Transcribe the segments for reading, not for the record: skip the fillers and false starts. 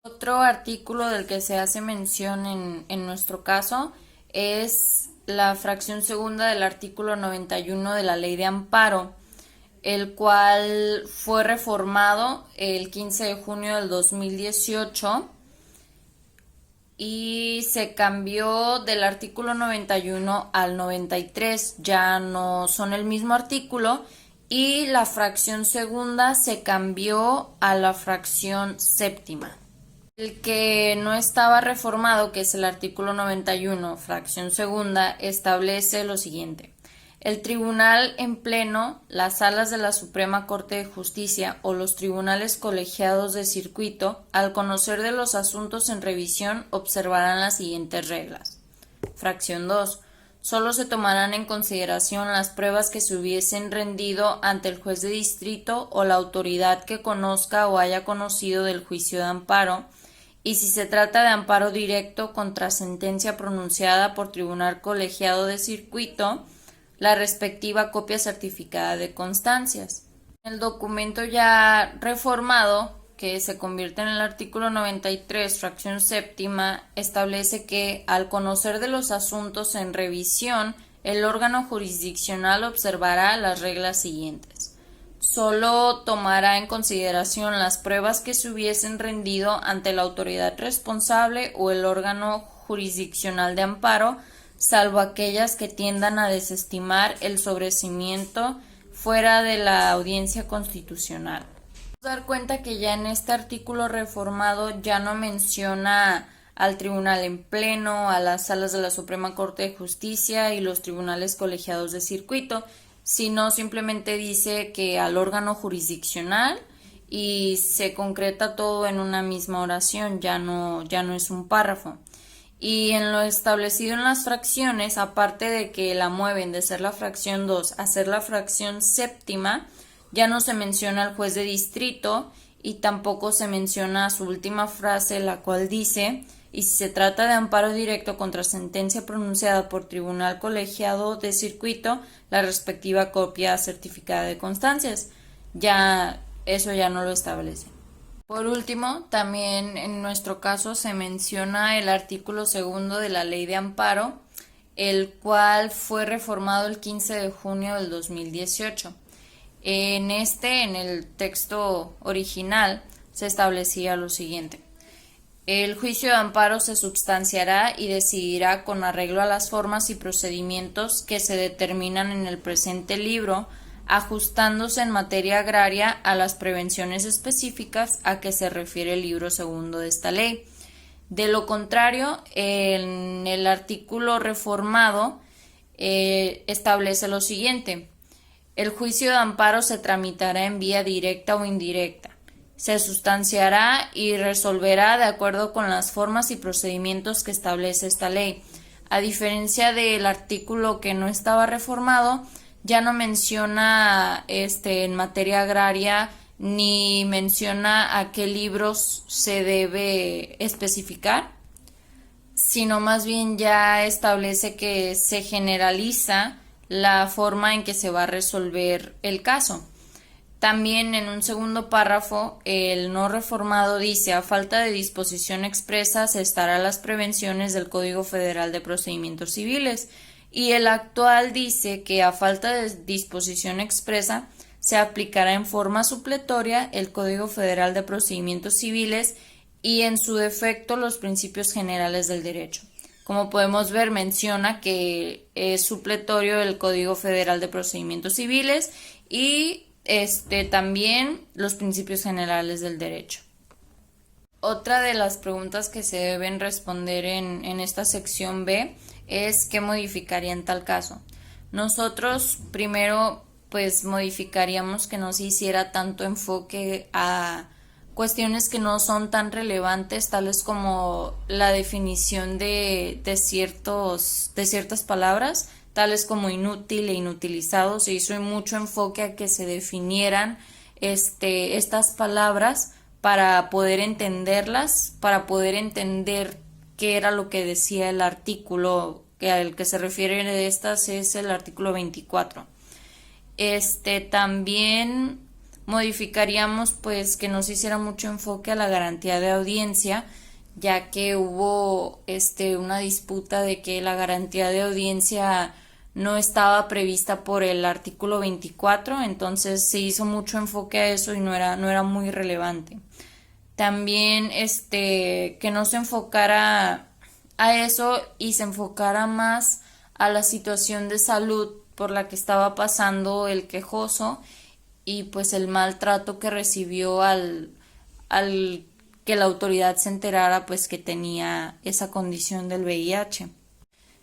Otro artículo del que se hace mención en nuestro caso es la fracción segunda del artículo 91 de la Ley de Amparo, el cual fue reformado el 15 de junio del 2018 y se cambió del artículo 91 al 93, ya no son el mismo artículo, y la fracción segunda se cambió a la fracción séptima. El que no estaba reformado, que es el artículo 91, fracción segunda, establece lo siguiente. El tribunal en pleno, las salas de la Suprema Corte de Justicia o los tribunales colegiados de circuito, al conocer de los asuntos en revisión, observarán las siguientes reglas. Fracción 2. Solo se tomarán en consideración las pruebas que se hubiesen rendido ante el juez de distrito o la autoridad que conozca o haya conocido del juicio de amparo, y si se trata de amparo directo contra sentencia pronunciada por tribunal colegiado de circuito, la respectiva copia certificada de constancias. El documento ya reformado, que se convierte en el artículo 93, fracción séptima, establece que, al conocer de los asuntos en revisión, el órgano jurisdiccional observará las reglas siguientes. Solo tomará en consideración las pruebas que se hubiesen rendido ante la autoridad responsable o el órgano jurisdiccional de amparo, salvo aquellas que tiendan a desestimar el sobreseimiento fuera de la audiencia constitucional. Dar cuenta que ya en este artículo reformado ya no menciona al tribunal en pleno, a las salas de la Suprema Corte de Justicia y los tribunales colegiados de circuito, sino simplemente dice que al órgano jurisdiccional, y se concreta todo en una misma oración, ya no es un párrafo. Y en lo establecido en las fracciones, aparte de que la mueven de ser la fracción 2 a ser la fracción séptima, ya no se menciona al juez de distrito y tampoco se menciona su última frase, la cual dice: y si se trata de amparo directo contra sentencia pronunciada por tribunal colegiado de circuito, la respectiva copia certificada de constancias. Ya eso ya no lo establece. Por último, también en nuestro caso se menciona el artículo segundo de la Ley de Amparo, el cual fue reformado el 15 de junio del 2018. En el texto original, se establecía lo siguiente. El juicio de amparo se substanciará y decidirá con arreglo a las formas y procedimientos que se determinan en el presente libro, ajustándose en materia agraria a las prevenciones específicas a que se refiere el libro segundo de esta ley. De lo contrario, en el artículo reformado establece lo siguiente. El juicio de amparo se tramitará en vía directa o indirecta. Se sustanciará y resolverá de acuerdo con las formas y procedimientos que establece esta ley. A diferencia del artículo que no estaba reformado, ya no menciona en materia agraria ni menciona a qué libros se debe especificar, sino más bien ya establece que se generaliza la forma en que se va a resolver el caso. También en un segundo párrafo, el no reformado dice: a falta de disposición expresa se estará las prevenciones del Código Federal de Procedimientos Civiles, y el actual dice que a falta de disposición expresa se aplicará en forma supletoria el Código Federal de Procedimientos Civiles y en su defecto los principios generales del derecho. Como podemos ver, menciona que es supletorio el Código Federal de Procedimientos Civiles y también los principios generales del derecho. Otra de las preguntas que se deben responder en esta sección B es: ¿qué modificaría en tal caso? Nosotros primero pues modificaríamos que no se hiciera tanto enfoque a cuestiones que no son tan relevantes, tales como la definición de ciertas palabras, tales como inútil e inutilizado. Se hizo mucho enfoque a que se definieran estas palabras para poder entenderlas, para poder entender qué era lo que decía el artículo que al que se refiere de estas es el artículo 24. También modificaríamos pues que no se hiciera mucho enfoque a la garantía de audiencia, ya que hubo una disputa de que la garantía de audiencia no estaba prevista por el artículo 24, entonces se hizo mucho enfoque a eso y no era muy relevante. También que no se enfocara a eso y se enfocara más a la situación de salud por la que estaba pasando el quejoso y pues el maltrato que recibió al que la autoridad se enterara pues que tenía esa condición del VIH.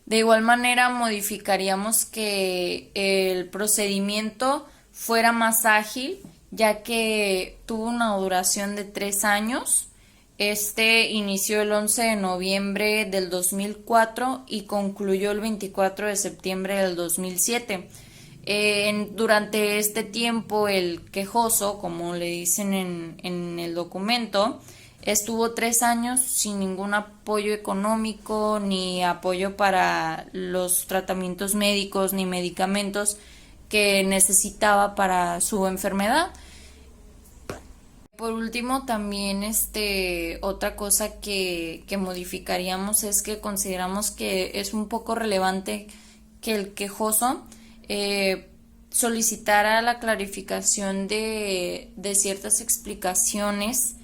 De igual manera modificaríamos que el procedimiento fuera más ágil, ya que tuvo una duración de 3 años. Inició el 11 de noviembre del 2004 y concluyó el 24 de septiembre del 2007. Durante este tiempo el quejoso, como le dicen en el documento, estuvo 3 años sin ningún apoyo económico ni apoyo para los tratamientos médicos ni medicamentos que necesitaba para su enfermedad. Por último, también otra cosa que modificaríamos es que consideramos que es un poco relevante que el quejoso solicitara la clarificación de ciertas explicaciones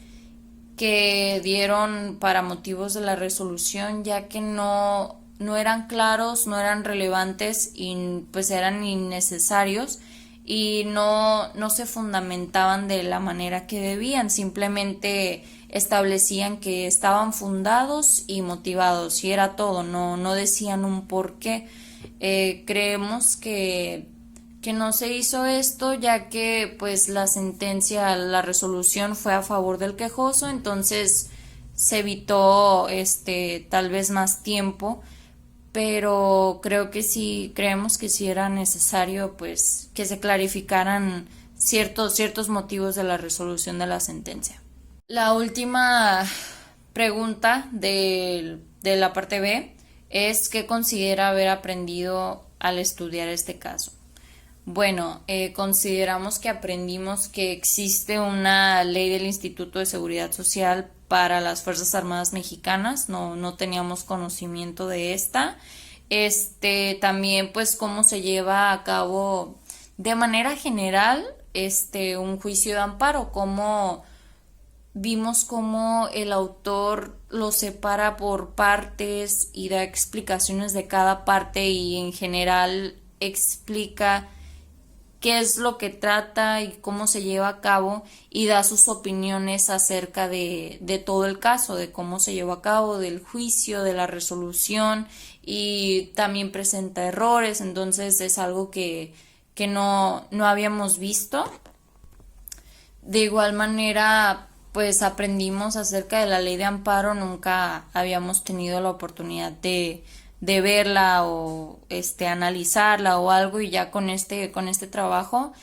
que dieron para motivos de la resolución, ya que no eran claros, no eran relevantes y pues eran innecesarios y no se fundamentaban de la manera que debían, simplemente establecían que estaban fundados y motivados y era todo, no decían un porqué. Creemos que no se hizo esto, ya que pues la sentencia, la resolución fue a favor del quejoso, entonces se evitó tal vez más tiempo, pero creemos que sí era necesario pues que se clarificaran ciertos motivos de la resolución de la sentencia. La última pregunta de la parte B es ¿qué considera haber aprendido al estudiar este caso? Bueno, consideramos que aprendimos que existe una ley del Instituto de Seguridad Social para las Fuerzas Armadas Mexicanas, no teníamos conocimiento de esta. También pues cómo se lleva a cabo de manera general un juicio de amparo, cómo vimos cómo el autor lo separa por partes y da explicaciones de cada parte y en general explica qué es lo que trata y cómo se lleva a cabo y da sus opiniones acerca de todo el caso, de cómo se llevó a cabo, del juicio, de la resolución y también presenta errores, entonces es algo que no habíamos visto. De igual manera, pues aprendimos acerca de la ley de amparo, nunca habíamos tenido la oportunidad de verla o analizarla o algo y ya con este trabajo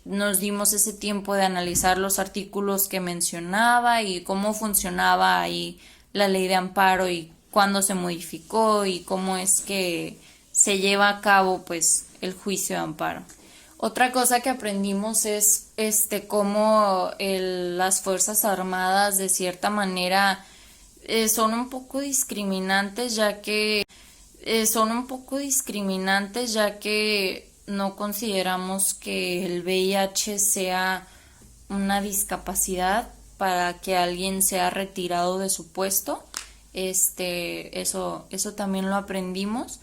nos dimos ese tiempo de analizar los artículos que mencionaba y cómo funcionaba ahí la ley de amparo y cuándo se modificó y cómo es que se lleva a cabo pues el juicio de amparo. Otra cosa que aprendimos es cómo las Fuerzas Armadas de cierta manera son un poco discriminantes ya que no consideramos que el VIH sea una discapacidad para que alguien sea retirado de su puesto. Eso también lo aprendimos,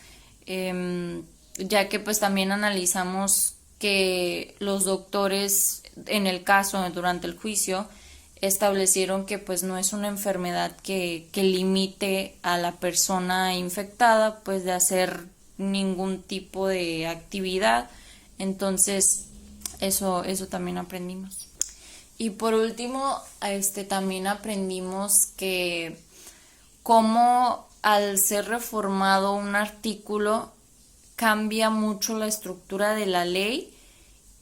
ya que pues también analizamos que los doctores en el caso durante el juicio establecieron que pues no es una enfermedad que limite a la persona infectada pues de hacer ningún tipo de actividad, entonces eso también aprendimos. Y por último, también aprendimos que cómo al ser reformado un artículo cambia mucho la estructura de la ley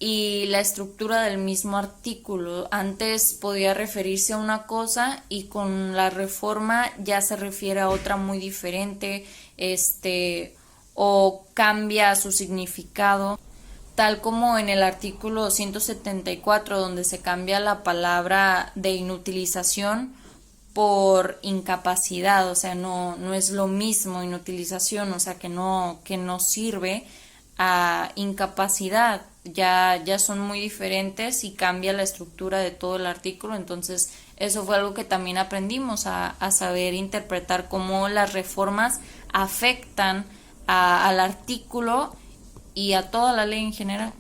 y la estructura del mismo artículo. Antes podía referirse a una cosa y con la reforma ya se refiere a otra muy diferente, o cambia su significado. tal como en el artículo 174, donde se cambia la palabra de inutilización por incapacidad, o sea, no es lo mismo inutilización, o sea, que no sirve, a incapacidad, ya son muy diferentes y cambia la estructura de todo el artículo. Entonces eso fue algo que también aprendimos a saber interpretar cómo las reformas afectan al artículo y a toda la ley en general.